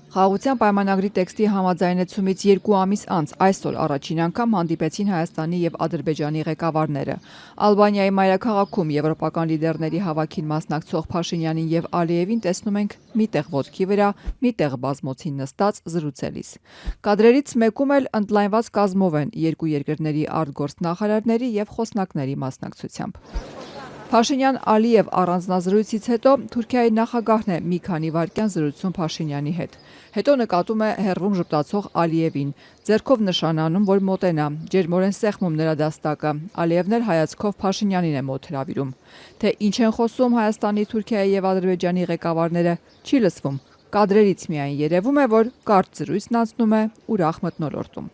Խաղաղության պայմանագրի տեքստի համաձայնեցումից 2 ամիս անց այսօր առաջին անգամ հանդիպեցին Հայաստանի եւ Ադրբեջանի ղեկավարները։ Ալբանիայի մայրաքաղաքում եվրոպական լիդերների հավաքին մասնակցող Փաշինյանին եւ Ալիևին տեսնում ենք միտեղ ոտքի վրա, միտեղ բազմոցին նստած զրուցելիս։ Կադրերից մեկում էլ ընդլայնված կազմով են երկու երկրների արտգործնախարարների եւ խոսնակների մասնակցությամբ։ Փաշինյան-Ալիև առանձնազրույցից հետո Թուրքիայի նախագահն է մի քանի վայրկյան զրուցում Փաշինյանի հետ։ Հետո նկատում է հեռվում ժպտացող Ալիևին, ձեռքով նշան անում, որ մոտենա, ջերմորեն սեղմում նրա դաստակը։ Ալիևն էլ հայացքով Փաշինյանին է մոտ հրավիրում։ Թե ինչ են խոսում Հայաստանի, Թուրքիայի եւ Ադրբեջանի ղեկավարները, չի լսվում։ Կադրերից միայն երևում է, որ կարճ զրույցն անցնում է ուրախ մթնոլորտում։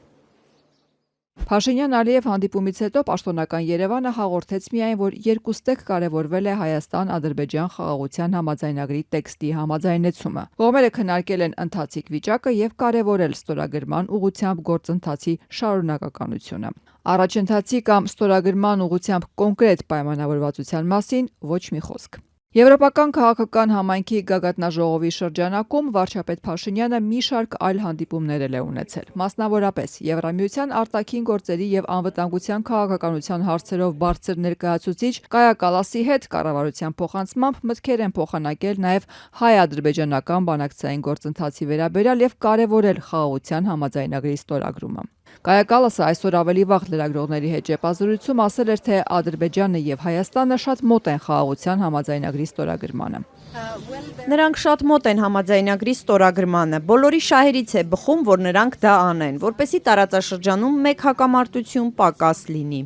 Փաշինյան-Ալիև հանդիպումից հետո պաշտոնական Երևանը հաղորդեց միայն, որ երկուստեք կարևորվել է Հայաստան-Ադրբեջան խաղաղության համաձայնագրի տեքստի համաձայնեցումը։ Կողմերը քննարկել են ընթացիկ վիճակը եւ կարևորել ստորագրման ուղղությամբ գործընթացի շարունակականությունը։ Առաջընթացի կամ ստորագրման ուղղությամբ կոնկրետ պայմանավորվածության մասին ոչ մի խոսք։ Եվրոպական քաղաքական համայնքի գագաթնաժողովի շրջանակում վարչապետ Փաշինյանը մի շարք այլ հանդիպումներ է ունեցել։ Մասնավորապես Եվրամիության արտաքին գործերի եւ անվտանգության քաղաքականության հարցերով բարձր ներկայացուցիչ Կայա Կալասի հետ կառավարության փոխանցմամբ մտքեր են փոխանակել նաեւ հայ-ադրբեջանական բանակցային գործընթացի վերաբերյալ եւ կարեւորել խաղաղության համաձայնագրի ստորագրումը։ Կայա Կալասը այսօր ավելի վաղ լրագրողների հետ ճեպազրույցում ասել էր, թե Ադրբեջանը եւ Հայաստանը շատ մոտ են խաղաղության համաձայնագրի ստորագրմանը։ Նրանք շատ մոտ են համաձայնագրի ստորագրմանը։ Բոլորի շահերից է բխում, որ նրանք դա անեն, որպեսզի տարածաշրջանում մեկ հակամարտություն պակաս լինի։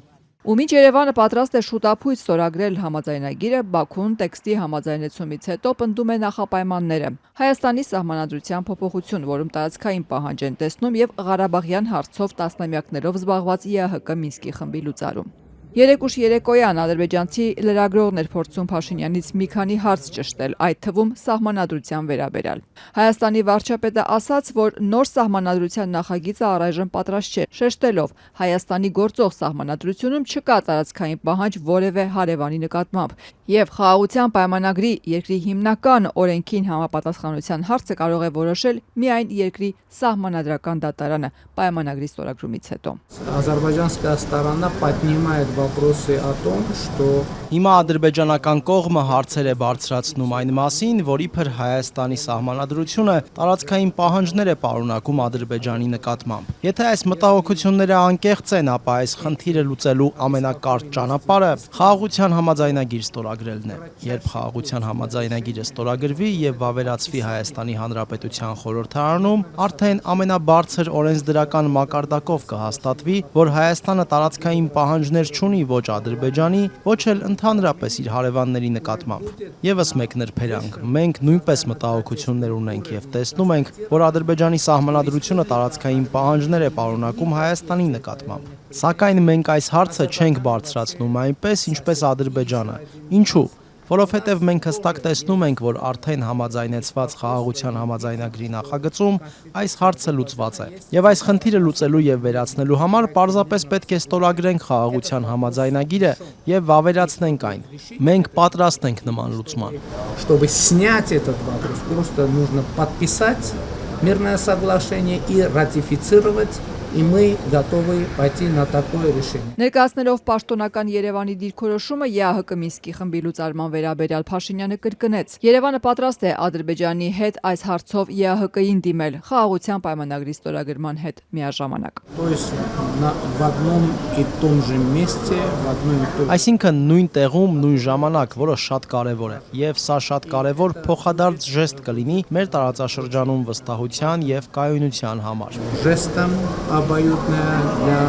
Ու մինչ Երևանը պատրաստ է շուտափույթ ստորագրել համաձայնագիրը, Բաքուն տեքստի համաձայնեցումից հետո պնդում է նախապայմանները։ Հայաստանի սահմանադրության փոփոխություն, որում տարածքային պահանջ են տեսնում եւ Ղարաբաղյան հարցով տասնամյակներով զբաղված ԵԱՀԿ Մինսկի խմբի լուծարում։ Երեկ ուշ երեկոյան ադրբեջանցի լրագրողն էր փորձում Փաշինյանից մի քանի հարց ճշտել, այդ թվում սահմանադրության վերաբերյալ։ Հայաստանի վարչապետը ասաց, որ նոր սահմանադրության նախագիծը առայժմ պատրաստ չէ, շեշտելով Հայաստանի գործող սահմանադրությունում չկա տարածքային պահանջ որևէ հարևանի նկատմամբ, եւ խաղաղության պայմանագրի երկրի հիմնական օրենքին համապատասխանության հարցը կարող է որոշել միայն երկրի սահմանադրական դատարանը պայմանագրի ստորագրումից հետո։ Азербайджанская сторона поднимает вопросы о том, что Հիմա ադրբեջանական կողմը հարցեր է բարձրացնում այն մասին, որ իբր Հայաստանի սահմանադրությունը տարածքային պահանջներ է պարունակում Ադրբեջանի նկատմամբ։ Եթե այս մտահոգությունները անկեղծ են, ապա այս խնդիրը լուծելու ամենակարճ ճանապարհը խաղաղության համաձայնագիր ստորագրելն է։ Երբ խաղաղության համաձայնագիրը ստորագրվի եւ վավերացվի Հայաստանի Հանրապետության խորհրդարանում, արդեն ամենաբարձր օրենսդրական մակարդակով կհաստատվի, որ Հայաստանը տարածքային պահանջներ չունի ոչ Ադրբեջանի, ոչ էլ ընդհանրապես իր հարևանների նկատմամբ։ Եվս մեկ նրբերանգ, մենք նույնպես մտահոգություններ ունենք եւ տեսնում ենք, որ Ադրբեջանի սահմանադրությունը տարածքային պահանջներ է պարունակում Հայաստանի նկատմամբ։ Սակայն մենք այս հարցը չենք բարձրացնում այնպես, ինչպես Ադրբեջանը։ Ինչու՞։ Որովհետև մենք հստակ տեսնում ենք, որ արդեն համաձայնեցված խաղաղության համաձայնագրի նախագծում այս հարցը լուծված է։ Եվ այս խնդիրը լուծելու եւ վերացնելու համար պարզապես պետք է ստորագրենք խաղաղության համաձայնագիրը եւ վավերացնենք այն։ Մենք պատրաստ ենք նման լուծման։ Чтобы снять этот вопрос, просто нужно подписать мирное соглашение и ратифицировать. И мы готовы пойти на такое решение. Ներկայացնելով պաշտոնական Երևանի դիրքորոշումը ԵԱՀԿ Մինսկի խմբի լուծարման վերաբերյալ Փաշինյանը կրկնեց. Երևանը պատրաստ է Ադրբեջանի հետ այս հարցով ԵԱՀԿ-ին դիմել խաղաղության պայմանագրի ստորագրման հետ միաժամանակ։ То есть в одном и том же месте, в одном и том же. Այսինքն նույն տեղում, նույն ժամանակ, որը շատ կարևոր է։ Եվ սա շատ կարևոր փոխադարձ ժեստ կլինի մեր տարածաշրջանում վստահության եւ կայունության համար։ Жестом обоюдное для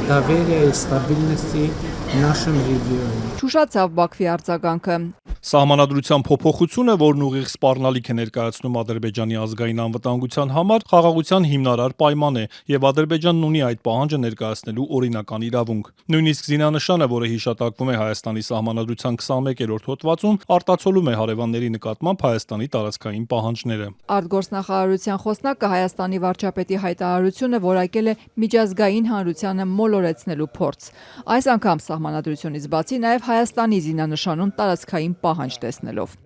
доверия и стабильности в нашем регионе. Շուշացավ Բաքվի արձագանքը։ Սահմանադրության փոփոխությունը, որն ուղիղ սպառնալիք է ներկայացնում Ադրբեջանի ազգային անվտանգության համար, խաղաղության հիմնարար պայման է, եւ Ադրբեջանն ունի այդ պահանջը ներկայացնելու օրինական իրավունք։ Նույնիսկ զինանշանը, որը հիշատակվում է Հայաստանի սահմանադրության 21-րդ հոդվածում, արտացոլում է հարևանների նկատմամբ Հայաստանի տարածքային պահանջները։ Արտգործնախարարության խոսնակը Հայաստանի վարչապետի հայտարարությունը որակել է միջազգային հանրությանը մոլորեցնելու փորձ։ Այս անգամ սահմանադրությունից բացի նաև Հայաստանի զինանշանում տարածքային պահանջ տեսնելով։